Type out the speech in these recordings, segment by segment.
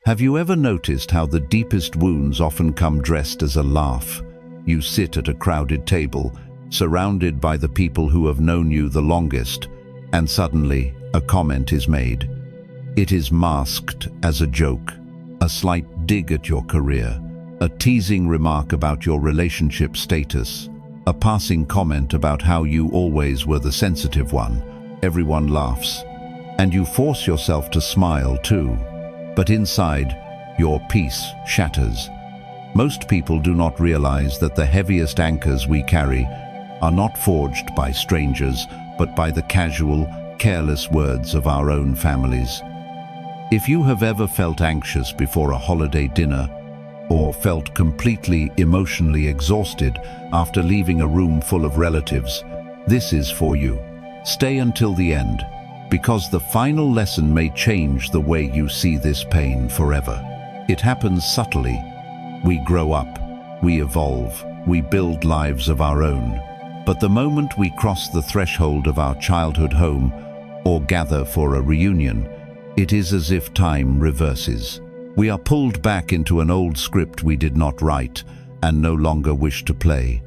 Have you ever noticed how the deepest wounds often come dressed as a laugh? You sit at a crowded table, surrounded by the people who have known you the longest, and suddenly a comment is made. It is masked as a joke, a slight dig at your career, a teasing remark about your relationship status, a passing comment about how you always were the sensitive one. Everyone laughs, and you force yourself to smile too. But inside, your peace shatters. Most people do not realize that the heaviest anchors we carry are not forged by strangers, but by the casual, careless words of our own families. If you have ever felt anxious before a holiday dinner, or felt completely emotionally exhausted after leaving a room full of relatives, this is for you. Stay until the end, because the final lesson may change the way you see this pain forever. It happens subtly. We grow up, we evolve, we build lives of our own. But the moment we cross the threshold of our childhood home or gather for a reunion, it is as if time reverses. We are pulled back into an old script we did not write and no longer wish to play.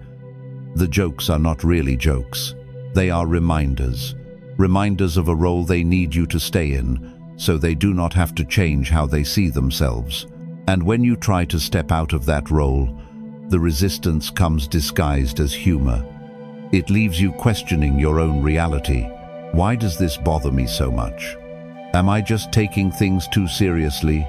The jokes are not really jokes. They are reminders. Reminders of a role they need you to stay in, so they do not have to change how they see themselves. And when you try to step out of that role, the resistance comes disguised as humor. It leaves you questioning your own reality. Why does this bother me so much? Am I just taking things too seriously?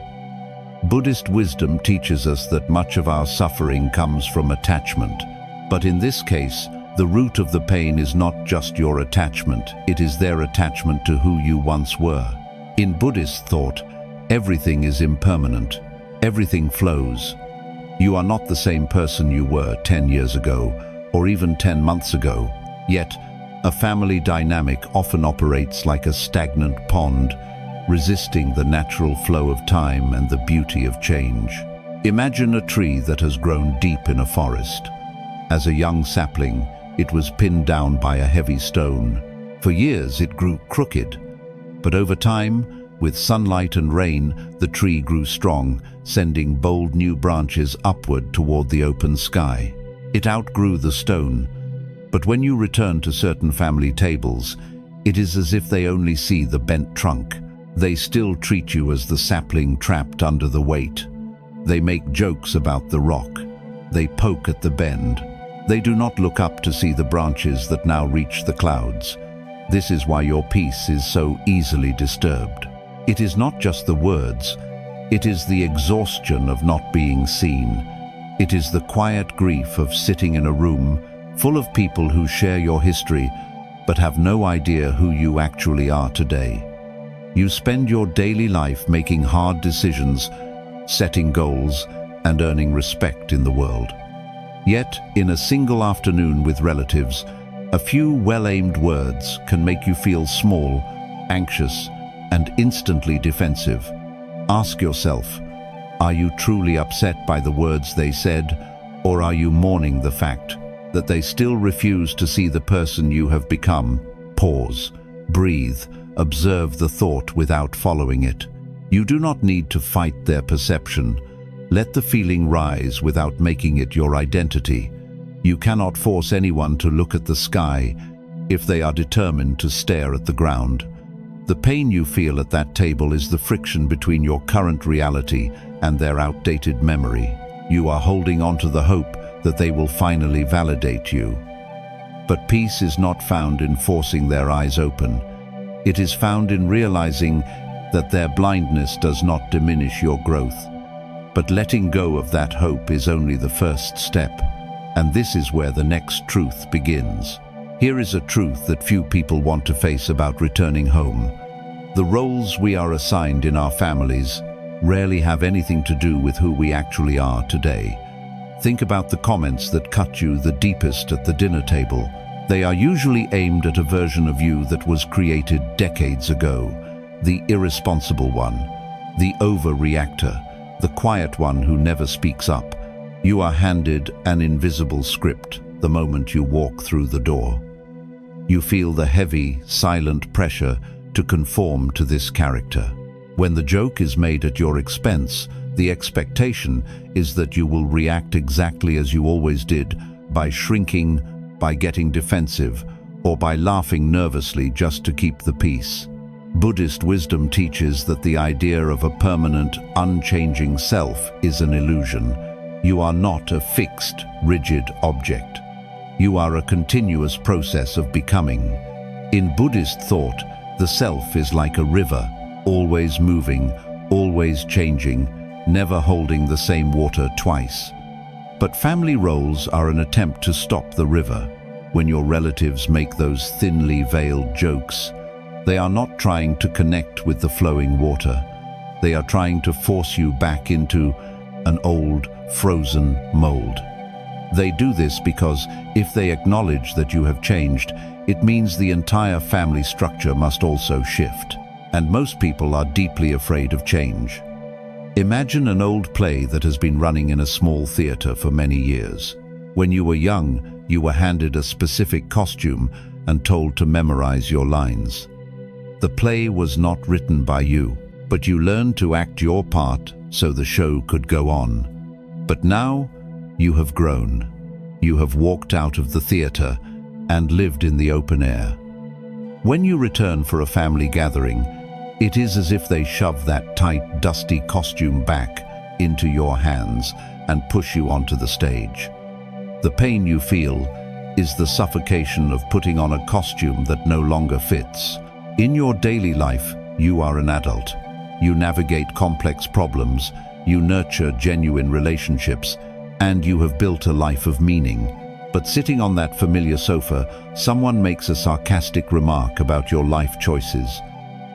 Buddhist wisdom teaches us that much of our suffering comes from attachment. But in this case, the root of the pain is not just your attachment, it is their attachment to who you once were. In Buddhist thought, everything is impermanent, everything flows. You are not the same person you were 10 years ago, or even 10 months ago. Yet, a family dynamic often operates like a stagnant pond, resisting the natural flow of time and the beauty of change. Imagine a tree that has grown deep in a forest. As a young sapling, it was pinned down by a heavy stone. For years it grew crooked, but over time, with sunlight and rain, the tree grew strong, sending bold new branches upward toward the open sky. It outgrew the stone, but when you return to certain family tables, it is as if they only see the bent trunk. They still treat you as the sapling trapped under the weight. They make jokes about the rock. They poke at the bend. They do not look up to see the branches that now reach the clouds. This is why your peace is so easily disturbed. It is not just the words, it is the exhaustion of not being seen. It is the quiet grief of sitting in a room full of people who share your history but have no idea who you actually are today. You spend your daily life making hard decisions, setting goals, and earning respect in the world. Yet, in a single afternoon with relatives, a few well-aimed words can make you feel small, anxious, and instantly defensive. Ask yourself, are you truly upset by the words they said, or are you mourning the fact that they still refuse to see the person you have become? Pause, breathe, observe the thought without following it. You do not need to fight their perception. Let the feeling rise without making it your identity. You cannot force anyone to look at the sky if they are determined to stare at the ground. The pain you feel at that table is the friction between your current reality and their outdated memory. You are holding on to the hope that they will finally validate you. But peace is not found in forcing their eyes open. It is found in realizing that their blindness does not diminish your growth. But letting go of that hope is only the first step, and this is where the next truth begins. Here is a truth that few people want to face about returning home. The roles we are assigned in our families rarely have anything to do with who we actually are today. Think about the comments that cut you the deepest at the dinner table. They are usually aimed at a version of you that was created decades ago. The irresponsible one, the overreactor, the quiet one who never speaks up. You are handed an invisible script the moment you walk through the door. You feel the heavy, silent pressure to conform to this character. When the joke is made at your expense, the expectation is that you will react exactly as you always did, by shrinking, by getting defensive, or by laughing nervously just to keep the peace. Buddhist wisdom teaches that the idea of a permanent, unchanging self is an illusion. You are not a fixed, rigid object. You are a continuous process of becoming. In Buddhist thought, the self is like a river, always moving, always changing, never holding the same water twice. But family roles are an attempt to stop the river. When your relatives make those thinly veiled jokes, they are not trying to connect with the flowing water. They are trying to force you back into an old, frozen mold. They do this because if they acknowledge that you have changed, it means the entire family structure must also shift. And most people are deeply afraid of change. Imagine an old play that has been running in a small theater for many years. When you were young, you were handed a specific costume and told to memorize your lines. The play was not written by you, but you learned to act your part so the show could go on. But now, you have grown. You have walked out of the theater and lived in the open air. When you return for a family gathering, it is as if they shove that tight, dusty costume back into your hands and push you onto the stage. The pain you feel is the suffocation of putting on a costume that no longer fits. In your daily life, you are an adult. You navigate complex problems, you nurture genuine relationships, and you have built a life of meaning. But sitting on that familiar sofa, someone makes a sarcastic remark about your life choices.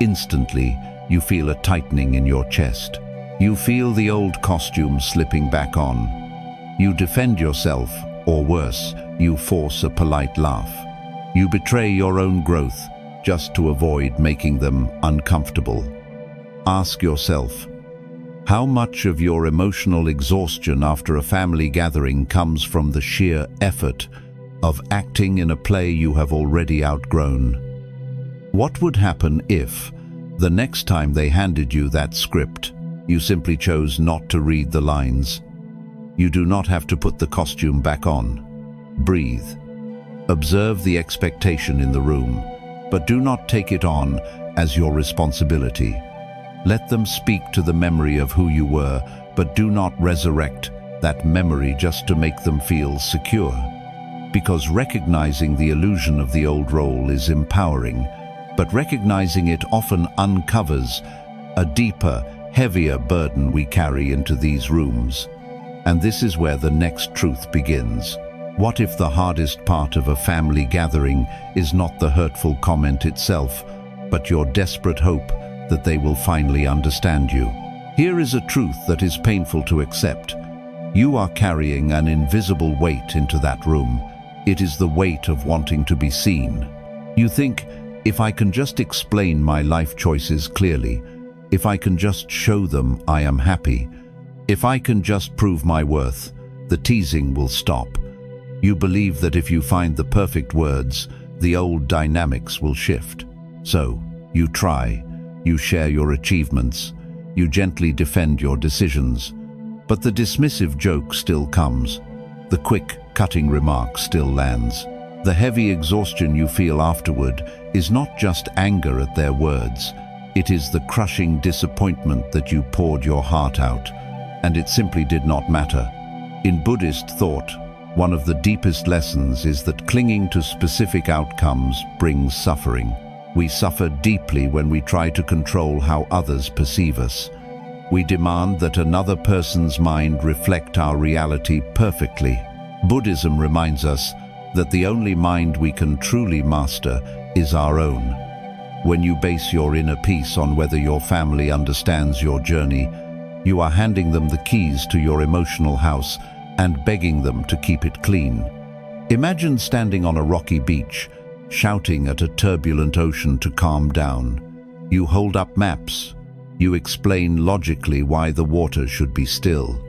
Instantly, you feel a tightening in your chest. You feel the old costume slipping back on. You defend yourself, or worse, you force a polite laugh. You betray your own growth just to avoid making them uncomfortable. Ask yourself, how much of your emotional exhaustion after a family gathering comes from the sheer effort of acting in a play you have already outgrown? What would happen if, the next time they handed you that script, you simply chose not to read the lines? You do not have to put the costume back on. Breathe. Observe the expectation in the room, but do not take it on as your responsibility. Let them speak to the memory of who you were, but do not resurrect that memory just to make them feel secure. Because recognizing the illusion of the old role is empowering, but recognizing it often uncovers a deeper, heavier burden we carry into these rooms. And this is where the next truth begins. What if the hardest part of a family gathering is not the hurtful comment itself, but your desperate hope that they will finally understand you? Here is a truth that is painful to accept. You are carrying an invisible weight into that room. It is the weight of wanting to be seen. You think, if I can just explain my life choices clearly, if I can just show them I am happy, if I can just prove my worth, the teasing will stop. You believe that if you find the perfect words, the old dynamics will shift. So, you try, you share your achievements, you gently defend your decisions. But the dismissive joke still comes. The quick, cutting remark still lands. The heavy exhaustion you feel afterward is not just anger at their words. It is the crushing disappointment that you poured your heart out, and it simply did not matter. In Buddhist thought, one of the deepest lessons is that clinging to specific outcomes brings suffering. We suffer deeply when we try to control how others perceive us. We demand that another person's mind reflect our reality perfectly. Buddhism reminds us that the only mind we can truly master is our own. When you base your inner peace on whether your family understands your journey, you are handing them the keys to your emotional house and begging them to keep it clean. Imagine standing on a rocky beach, shouting at a turbulent ocean to calm down. You hold up maps. You explain logically why the water should be still.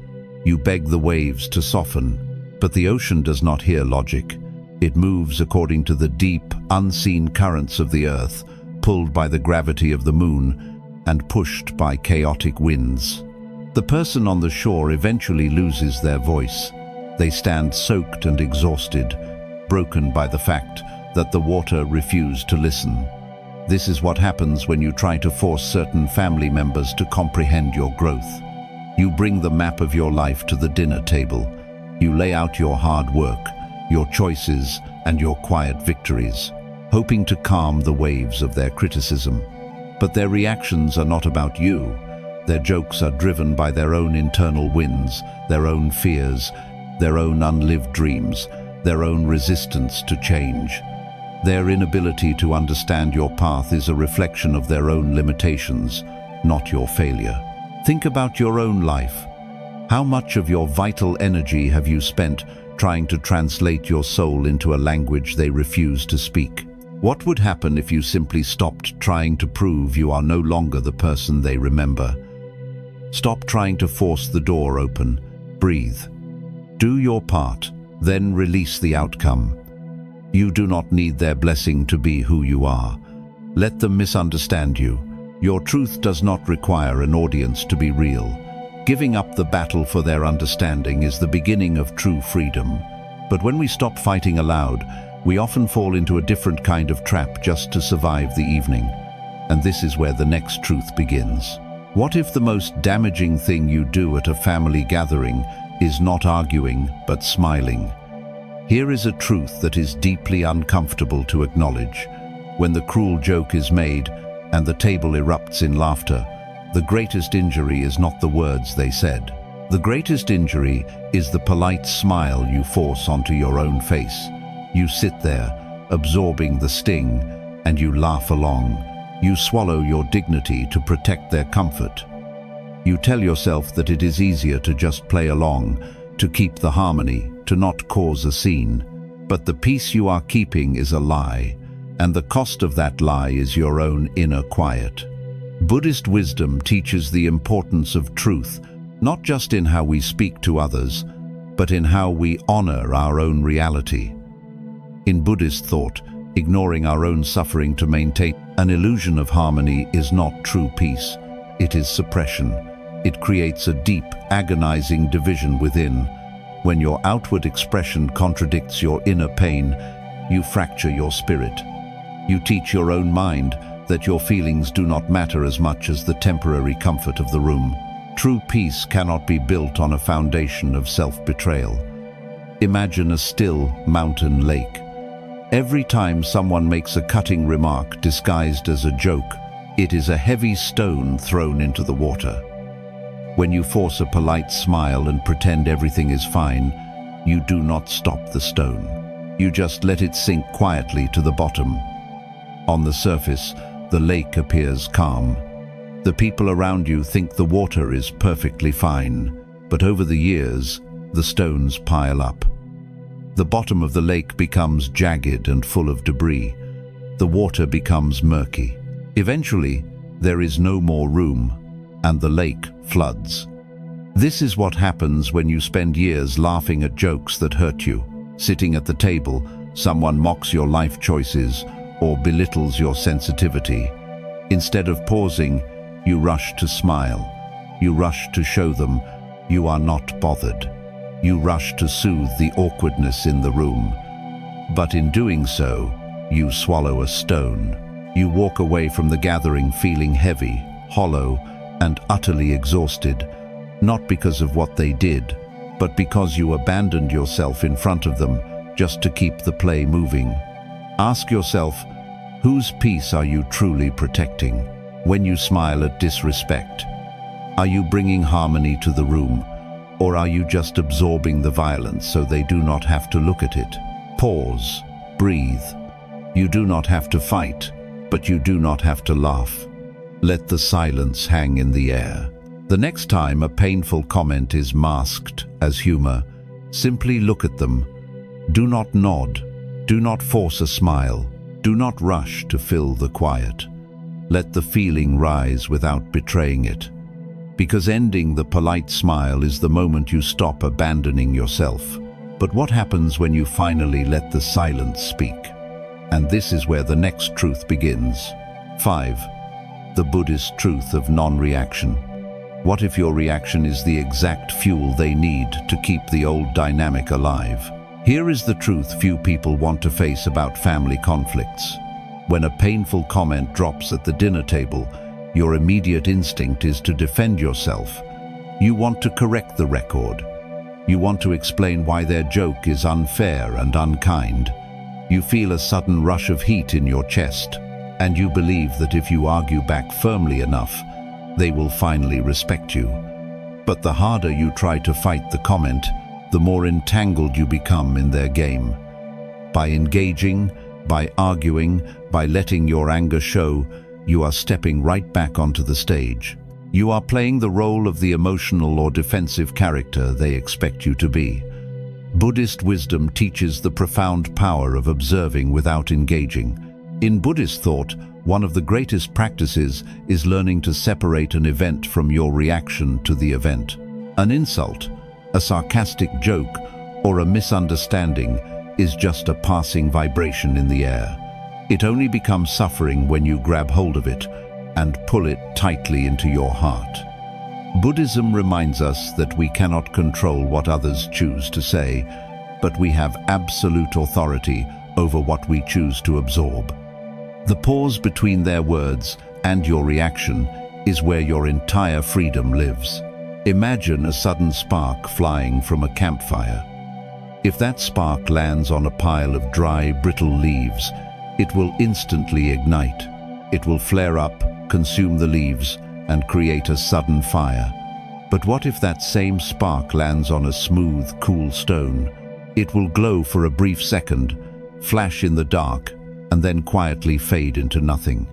You beg the waves to soften. But the ocean does not hear logic. It moves according to the deep, unseen currents of the earth, pulled by the gravity of the moon, and pushed by chaotic winds. The person on the shore eventually loses their voice. They stand soaked and exhausted, broken by the fact that the water refused to listen. This is what happens when you try to force certain family members to comprehend your growth. You bring the map of your life to the dinner table. You lay out your hard work, your choices, and your quiet victories, hoping to calm the waves of their criticism. But their reactions are not about you. Their jokes are driven by their own internal winds, their own fears, their own unlived dreams, their own resistance to change. Their inability to understand your path is a reflection of their own limitations, not your failure. Think about your own life. How much of your vital energy have you spent trying to translate your soul into a language they refuse to speak? What would happen if you simply stopped trying to prove you are no longer the person they remember? Stop trying to force the door open. Breathe. Do your part, then release the outcome. You do not need their blessing to be who you are. Let them misunderstand you. Your truth does not require an audience to be real. Giving up the battle for their understanding is the beginning of true freedom. But when we stop fighting aloud, we often fall into a different kind of trap just to survive the evening. And this is where the next truth begins. What if the most damaging thing you do at a family gathering is not arguing, but smiling? Here is a truth that is deeply uncomfortable to acknowledge. When the cruel joke is made and the table erupts in laughter, the greatest injury is not the words they said. The greatest injury is the polite smile you force onto your own face. You sit there, absorbing the sting, and you laugh along. You swallow your dignity to protect their comfort. You tell yourself that it is easier to just play along, to keep the harmony, to not cause a scene. But the peace you are keeping is a lie, and the cost of that lie is your own inner quiet. Buddhist wisdom teaches the importance of truth, not just in how we speak to others, but in how we honor our own reality. In Buddhist thought, ignoring our own suffering to maintain an illusion of harmony is not true peace. It is suppression. It creates a deep, agonizing division within. When your outward expression contradicts your inner pain, you fracture your spirit. You teach your own mind that your feelings do not matter as much as the temporary comfort of the room. True peace cannot be built on a foundation of self-betrayal. Imagine a still mountain lake. Every time someone makes a cutting remark disguised as a joke, it is a heavy stone thrown into the water. When you force a polite smile and pretend everything is fine, you do not stop the stone. You just let it sink quietly to the bottom. On the surface, the lake appears calm. The people around you think the water is perfectly fine, but over the years, the stones pile up. The bottom of the lake becomes jagged and full of debris. The water becomes murky. Eventually, there is no more room, and the lake floods. This is what happens when you spend years laughing at jokes that hurt you. Sitting at the table, someone mocks your life choices or belittles your sensitivity. Instead of pausing, you rush to smile. You rush to show them you are not bothered. You rush to soothe the awkwardness in the room. But in doing so, you swallow a stone. You walk away from the gathering feeling heavy, hollow, and utterly exhausted, not because of what they did, but because you abandoned yourself in front of them just to keep the play moving. Ask yourself, whose peace are you truly protecting? When you smile at disrespect, are you bringing harmony to the room, or are you just absorbing the violence so they do not have to look at it? Pause, breathe. You do not have to fight, but you do not have to laugh. Let the silence hang in the air. The next time a painful comment is masked as humor, simply look at them. Do not nod. Do not force a smile. Do not rush to fill the quiet. Let the feeling rise without betraying it. Because ending the polite smile is the moment you stop abandoning yourself. But what happens when you finally let the silence speak? And this is where the next truth begins. 5. the Buddhist truth of non-reaction. What if your reaction is the exact fuel they need to keep the old dynamic alive? Here is the truth few people want to face about family conflicts. When a painful comment drops at the dinner table, your immediate instinct is to defend yourself. You want to correct the record. You want to explain why their joke is unfair and unkind. You feel a sudden rush of heat in your chest, and you believe that if you argue back firmly enough, they will finally respect you. But the harder you try to fight the comment, the more entangled you become in their game. By engaging, by arguing, by letting your anger show, you are stepping right back onto the stage. You are playing the role of the emotional or defensive character they expect you to be. Buddhist wisdom teaches the profound power of observing without engaging. In Buddhist thought, one of the greatest practices is learning to separate an event from your reaction to the event. An insult, a sarcastic joke, or a misunderstanding is just a passing vibration in the air. It only becomes suffering when you grab hold of it and pull it tightly into your heart. Buddhism reminds us that we cannot control what others choose to say, but we have absolute authority over what we choose to absorb. The pause between their words and your reaction is where your entire freedom lives. Imagine a sudden spark flying from a campfire. If that spark lands on a pile of dry, brittle leaves, it will instantly ignite. It will flare up, consume the leaves, and create a sudden fire. But what if that same spark lands on a smooth, cool stone? It will glow for a brief second, flash in the dark, and then quietly fade into nothing.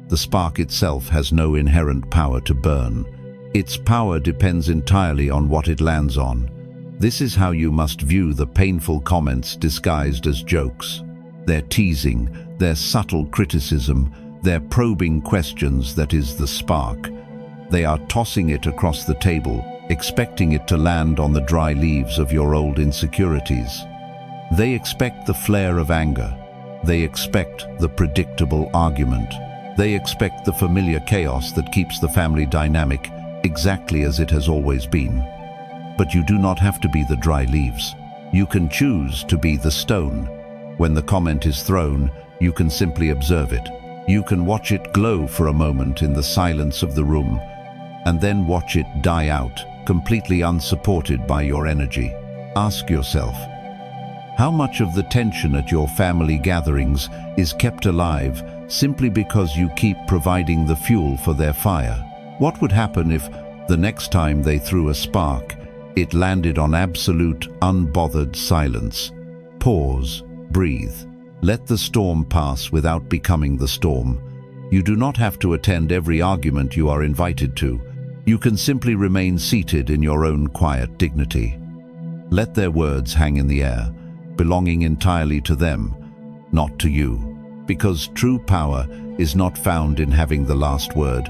The spark itself has no inherent power to burn. Its power depends entirely on what it lands on. This is how you must view the painful comments disguised as jokes. Their teasing, their subtle criticism, their probing questions that is the spark. They are tossing it across the table, expecting it to land on the dry leaves of your old insecurities. They expect the flare of anger. They expect the predictable argument. They expect the familiar chaos that keeps the family dynamic exactly as it has always been. But you do not have to be the dry leaves. You can choose to be the stone. When the comment is thrown, you can simply observe it. You can watch it glow for a moment in the silence of the room, and then watch it die out, completely unsupported by your energy. Ask yourself, how much of the tension at your family gatherings is kept alive simply because you keep providing the fuel for their fire? What would happen if, the next time they threw a spark, it landed on absolute, unbothered silence? Pause, breathe. Let the storm pass without becoming the storm. You do not have to attend every argument you are invited to. You can simply remain seated in your own quiet dignity. Let their words hang in the air, belonging entirely to them, not to you. Because true power is not found in having the last word.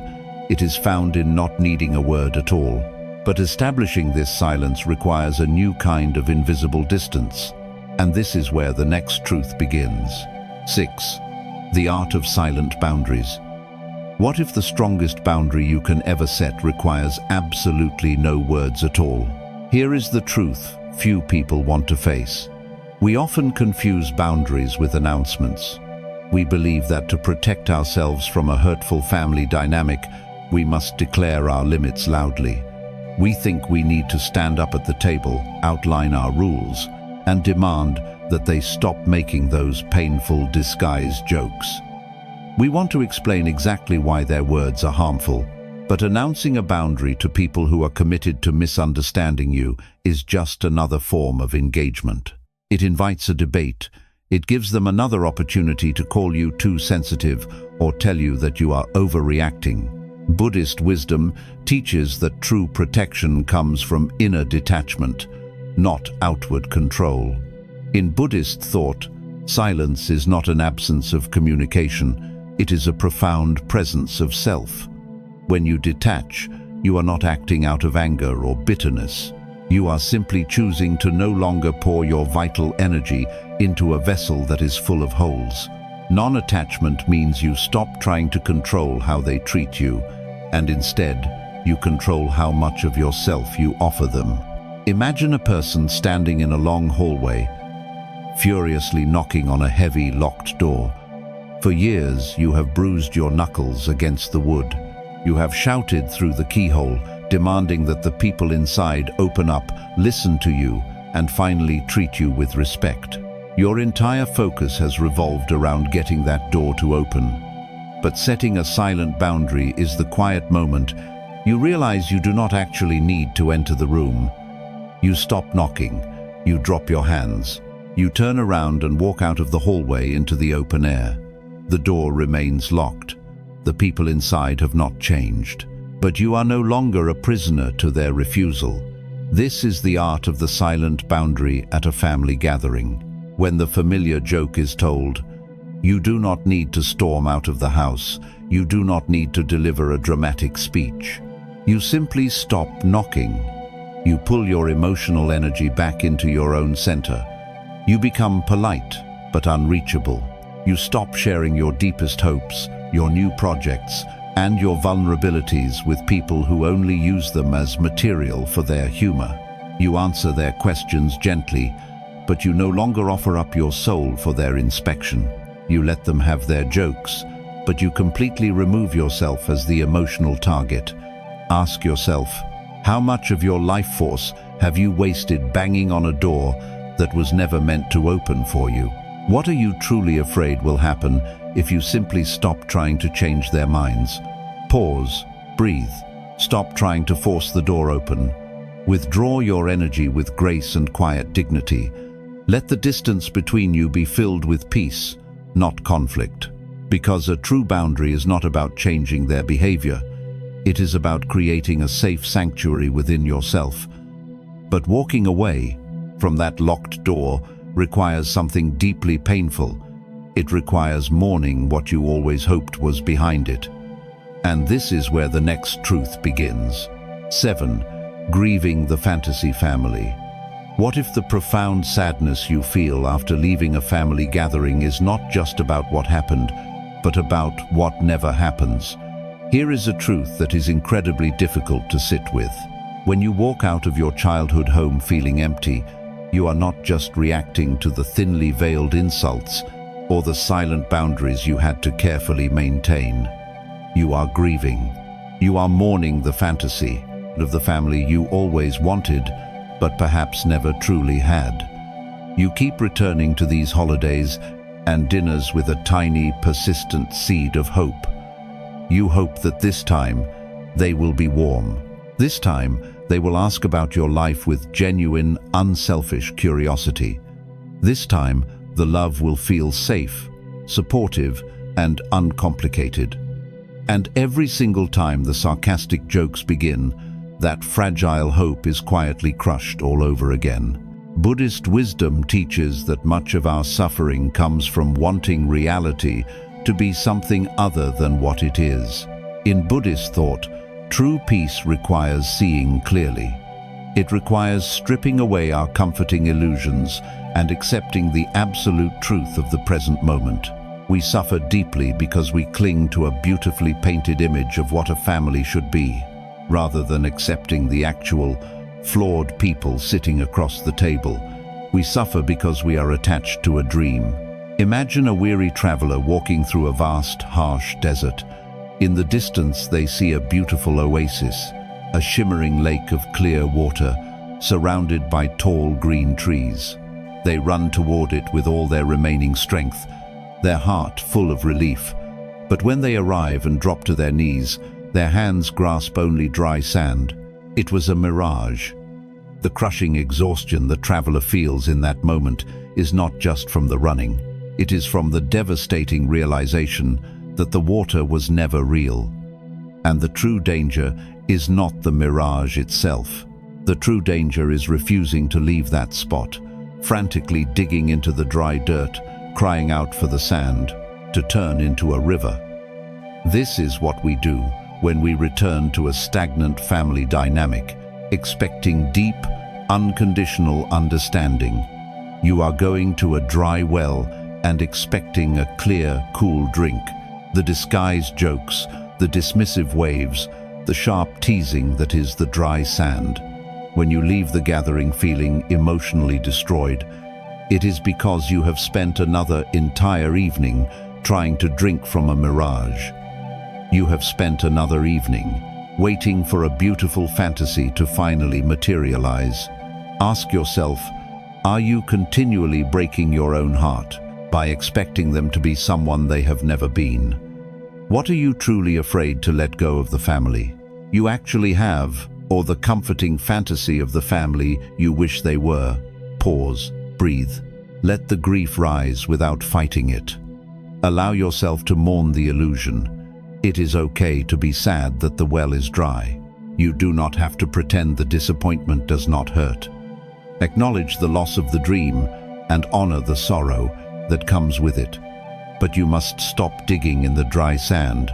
It is found in not needing a word at all. But establishing this silence requires a new kind of invisible distance. And this is where the next truth begins. 6. The art of silent boundaries. What if the strongest boundary you can ever set requires absolutely no words at all? Here is the truth few people want to face. We often confuse boundaries with announcements. We believe that to protect ourselves from a hurtful family dynamic, we must declare our limits loudly. We think we need to stand up at the table, outline our rules, and demand that they stop making those painful, disguised jokes. We want to explain exactly why their words are harmful, but announcing a boundary to people who are committed to misunderstanding you is just another form of engagement. It invites a debate. It gives them another opportunity to call you too sensitive or tell you that you are overreacting. Buddhist wisdom teaches that true protection comes from inner detachment, not outward control. In Buddhist thought, silence is not an absence of communication, it is a profound presence of self. When you detach, you are not acting out of anger or bitterness. You are simply choosing to no longer pour your vital energy into a vessel that is full of holes. Non-attachment means you stop trying to control how they treat you, and instead, you control how much of yourself you offer them. Imagine a person standing in a long hallway, furiously knocking on a heavy, locked door. For years, you have bruised your knuckles against the wood. You have shouted through the keyhole, demanding that the people inside open up, listen to you, and finally treat you with respect. Your entire focus has revolved around getting that door to open. But setting a silent boundary is the quiet moment you realize you do not actually need to enter the room. You stop knocking, you drop your hands, you turn around and walk out of the hallway into the open air. The door remains locked. The people inside have not changed. But you are no longer a prisoner to their refusal. This is the art of the silent boundary at a family gathering. When the familiar joke is told, you do not need to storm out of the house. You do not need to deliver a dramatic speech. You simply stop knocking. You pull your emotional energy back into your own center. You become polite, but unreachable. You stop sharing your deepest hopes, your new projects, and your vulnerabilities with people who only use them as material for their humor. You answer their questions gently, but you no longer offer up your soul for their inspection. You let them have their jokes, but you completely remove yourself as the emotional target. Ask yourself, how much of your life force have you wasted banging on a door that was never meant to open for you? What are you truly afraid will happen if you simply stop trying to change their minds? Pause, breathe, stop trying to force the door open. Withdraw your energy with grace and quiet dignity. Let the distance between you be filled with peace, not conflict. Because a true boundary is not about changing their behavior. It is about creating a safe sanctuary within yourself. But walking away from that locked door requires something deeply painful. It requires mourning what you always hoped was behind it. And this is where the next truth begins. 7. Grieving the fantasy family. What if the profound sadness you feel after leaving a family gathering is not just about what happened, but about what never happens? Here is a truth that is incredibly difficult to sit with. When you walk out of your childhood home feeling empty, you are not just reacting to the thinly veiled insults or the silent boundaries you had to carefully maintain. You are grieving. You are mourning the fantasy of the family you always wanted, but perhaps never truly had. You keep returning to these holidays and dinners with a tiny, persistent seed of hope. You hope that this time they will be warm. This time they will ask about your life with genuine, unselfish curiosity. This time the love will feel safe, supportive, and uncomplicated. And every single time the sarcastic jokes begin, that fragile hope is quietly crushed all over again. Buddhist wisdom teaches that much of our suffering comes from wanting reality to be something other than what it is. In Buddhist thought, true peace requires seeing clearly. It requires stripping away our comforting illusions and accepting the absolute truth of the present moment. We suffer deeply because we cling to a beautifully painted image of what a family should be, rather than accepting the actual, flawed people sitting across the table. We suffer because we are attached to a dream. Imagine a weary traveler walking through a vast, harsh desert. In the distance, they see a beautiful oasis, a shimmering lake of clear water, surrounded by tall green trees. They run toward it with all their remaining strength, their heart full of relief. But when they arrive and drop to their knees, their hands grasp only dry sand. It was a mirage. The crushing exhaustion the traveler feels in that moment is not just from the running. It is from the devastating realization that the water was never real. And the true danger is not the mirage itself. The true danger is refusing to leave that spot, frantically digging into the dry dirt, crying out for the sand to turn into a river. This is what we do when we return to a stagnant family dynamic, expecting deep, unconditional understanding. You are going to a dry well and expecting a clear, cool drink, the disguised jokes, the dismissive waves, the sharp teasing that is the dry sand. When you leave the gathering feeling emotionally destroyed, it is because you have spent another entire evening trying to drink from a mirage. You have spent another evening waiting for a beautiful fantasy to finally materialize. Ask yourself, are you continually breaking your own heart by expecting them to be someone they have never been? What are you truly afraid to let go of the family you actually have, or the comforting fantasy of the family you wish they were? Pause, breathe. Let the grief rise without fighting it. Allow yourself to mourn the illusion. It is okay to be sad that the well is dry. You do not have to pretend the disappointment does not hurt. Acknowledge the loss of the dream and honor the sorrow that comes with it. But you must stop digging in the dry sand,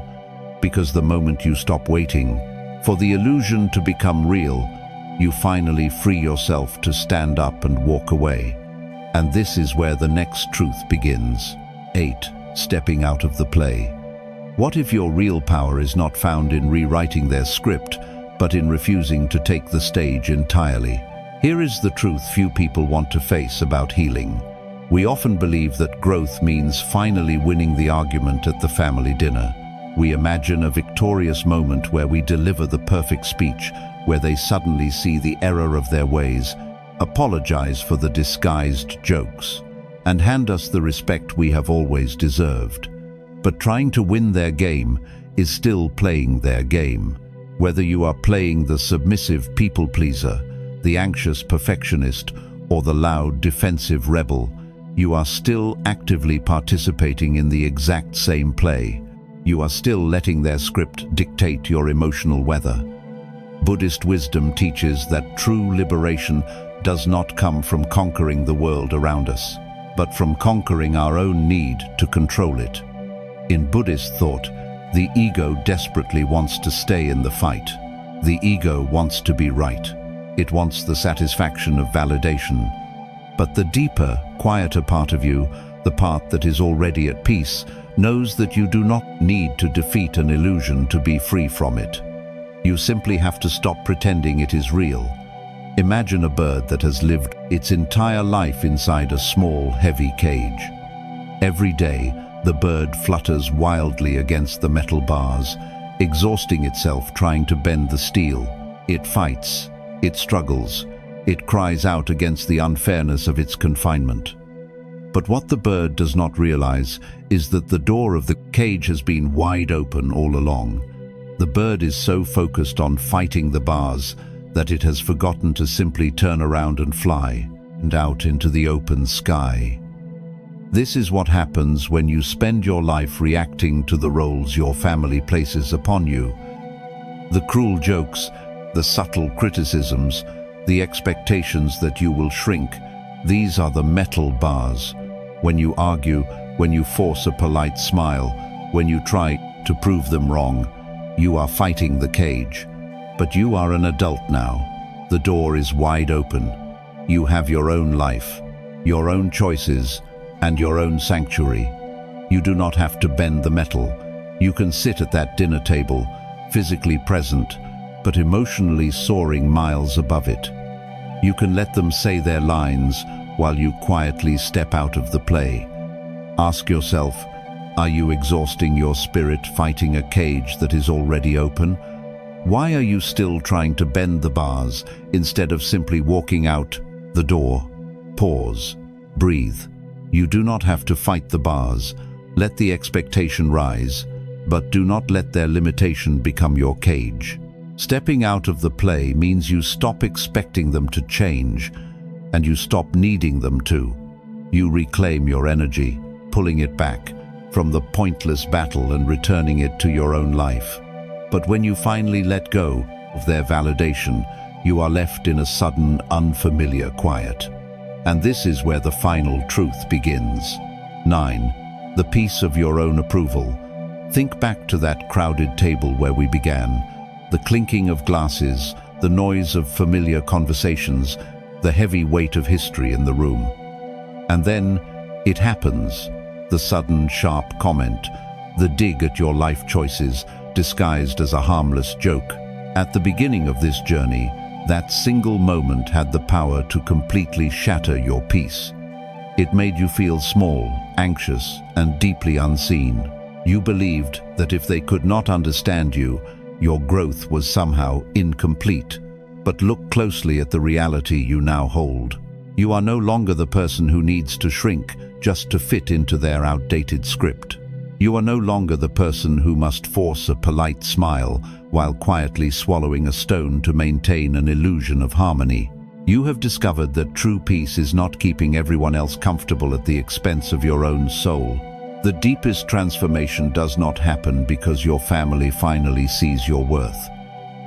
because the moment you stop waiting for the illusion to become real, you finally free yourself to stand up and walk away. And this is where the next truth begins. 8. Stepping out of the play. What if your real power is not found in rewriting their script, but in refusing to take the stage entirely? Here is the truth few people want to face about healing. We often believe that growth means finally winning the argument at the family dinner. We imagine a victorious moment where we deliver the perfect speech, where they suddenly see the error of their ways, apologize for the disguised jokes, and hand us the respect we have always deserved. But trying to win their game is still playing their game. Whether you are playing the submissive people-pleaser, the anxious perfectionist, or the loud defensive rebel, you are still actively participating in the exact same play. You are still letting their script dictate your emotional weather. Buddhist wisdom teaches that true liberation does not come from conquering the world around us, but from conquering our own need to control it. In Buddhist thought, the ego desperately wants to stay in the fight. The ego wants to be right. It wants the satisfaction of validation. But the deeper, quieter part of you, the part that is already at peace, knows that you do not need to defeat an illusion to be free from it. You simply have to stop pretending it is real. Imagine a bird that has lived its entire life inside a small, heavy cage. Every day, the bird flutters wildly against the metal bars, exhausting itself trying to bend the steel. It fights, it struggles, it cries out against the unfairness of its confinement. But what the bird does not realize is that the door of the cage has been wide open all along. The bird is so focused on fighting the bars that it has forgotten to simply turn around and fly, and out into the open sky. This is what happens when you spend your life reacting to the roles your family places upon you. The cruel jokes, the subtle criticisms, the expectations that you will shrink, these are the metal bars. When you argue, when you force a polite smile, when you try to prove them wrong, you are fighting the cage. But you are an adult now. The door is wide open. You have your own life, your own choices, and your own sanctuary. You do not have to bend the metal. You can sit at that dinner table, physically present, but emotionally soaring miles above it. You can let them say their lines while you quietly step out of the play. Ask yourself, are you exhausting your spirit fighting a cage that is already open? Why are you still trying to bend the bars instead of simply walking out the door? Pause. Breathe. You do not have to fight the bars. Let the expectation rise, but do not let their limitation become your cage. Stepping out of the play means you stop expecting them to change, and you stop needing them to. You reclaim your energy, pulling it back from the pointless battle and returning it to your own life. But when you finally let go of their validation, you are left in a sudden, unfamiliar quiet. And this is where the final truth begins. 9. The peace of your own approval. Think back to that crowded table where we began. The clinking of glasses, the noise of familiar conversations, the heavy weight of history in the room. And then It happens. The sudden, sharp comment, the dig at your life choices, disguised as a harmless joke. At the beginning of this journey, that single moment had the power to completely shatter your peace. It made you feel small, anxious, and deeply unseen. You believed that if they could not understand you, your growth was somehow incomplete. But look closely at the reality you now hold. You are no longer the person who needs to shrink just to fit into their outdated script. You are no longer the person who must force a polite smile while quietly swallowing a stone to maintain an illusion of harmony. You have discovered that true peace is not keeping everyone else comfortable at the expense of your own soul. The deepest transformation does not happen because your family finally sees your worth.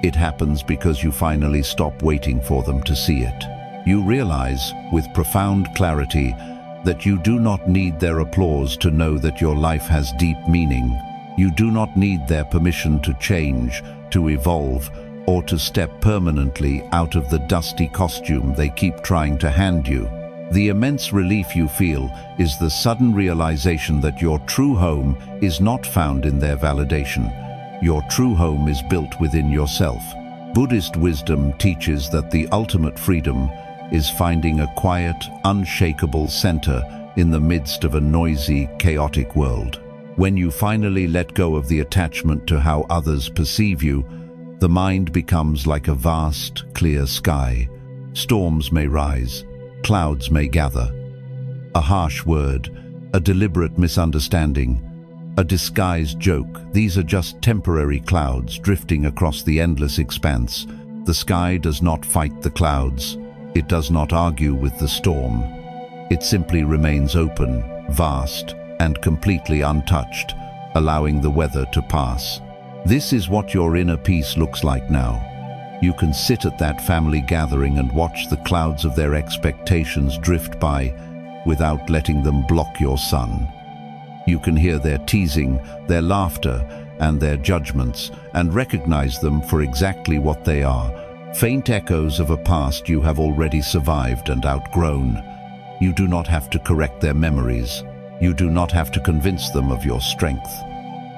It happens because you finally stop waiting for them to see it. You realize, with profound clarity, that you do not need their applause to know that your life has deep meaning. You do not need their permission to change, to evolve, or to step permanently out of the dusty costume they keep trying to hand you. The immense relief you feel is the sudden realization that your true home is not found in their validation. Your true home is built within yourself. Buddhist wisdom teaches that the ultimate freedom is finding a quiet, unshakable center in the midst of a noisy, chaotic world. When you finally let go of the attachment to how others perceive you, the mind becomes like a vast, clear sky. Storms may rise, clouds may gather. A harsh word, a deliberate misunderstanding, a disguised joke, these are just temporary clouds drifting across the endless expanse. The sky does not fight the clouds. It does not argue with the storm. It simply remains open, vast, and completely untouched, allowing the weather to pass. This is what your inner peace looks like now. You can sit at that family gathering and watch the clouds of their expectations drift by without letting them block your sun. You can hear their teasing, their laughter, and their judgments, and recognize them for exactly what they are. Faint echoes of a past you have already survived and outgrown. You do not have to correct their memories. You do not have to convince them of your strength.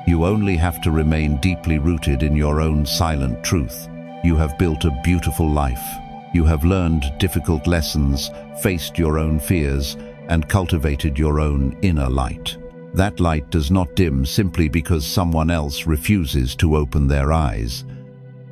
You only have to remain deeply rooted in your own silent truth. You have built a beautiful life. You have learned difficult lessons, faced your own fears, and cultivated your own inner light. That light does not dim simply because someone else refuses to open their eyes.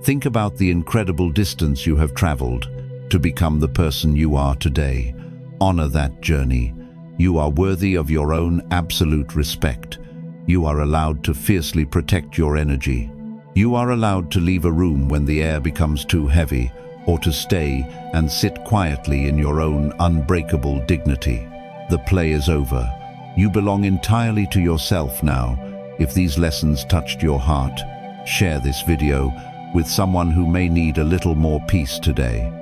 Think about the incredible distance you have traveled to become the person you are today. Honor that journey. You are worthy of your own absolute respect. You are allowed to fiercely protect your energy. You are allowed to leave a room when the air becomes too heavy, or to stay and sit quietly in your own unbreakable dignity. The play is over. You belong entirely to yourself now. If these lessons touched your heart, share this video with someone who may need a little more peace today.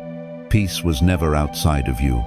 Peace was never outside of you.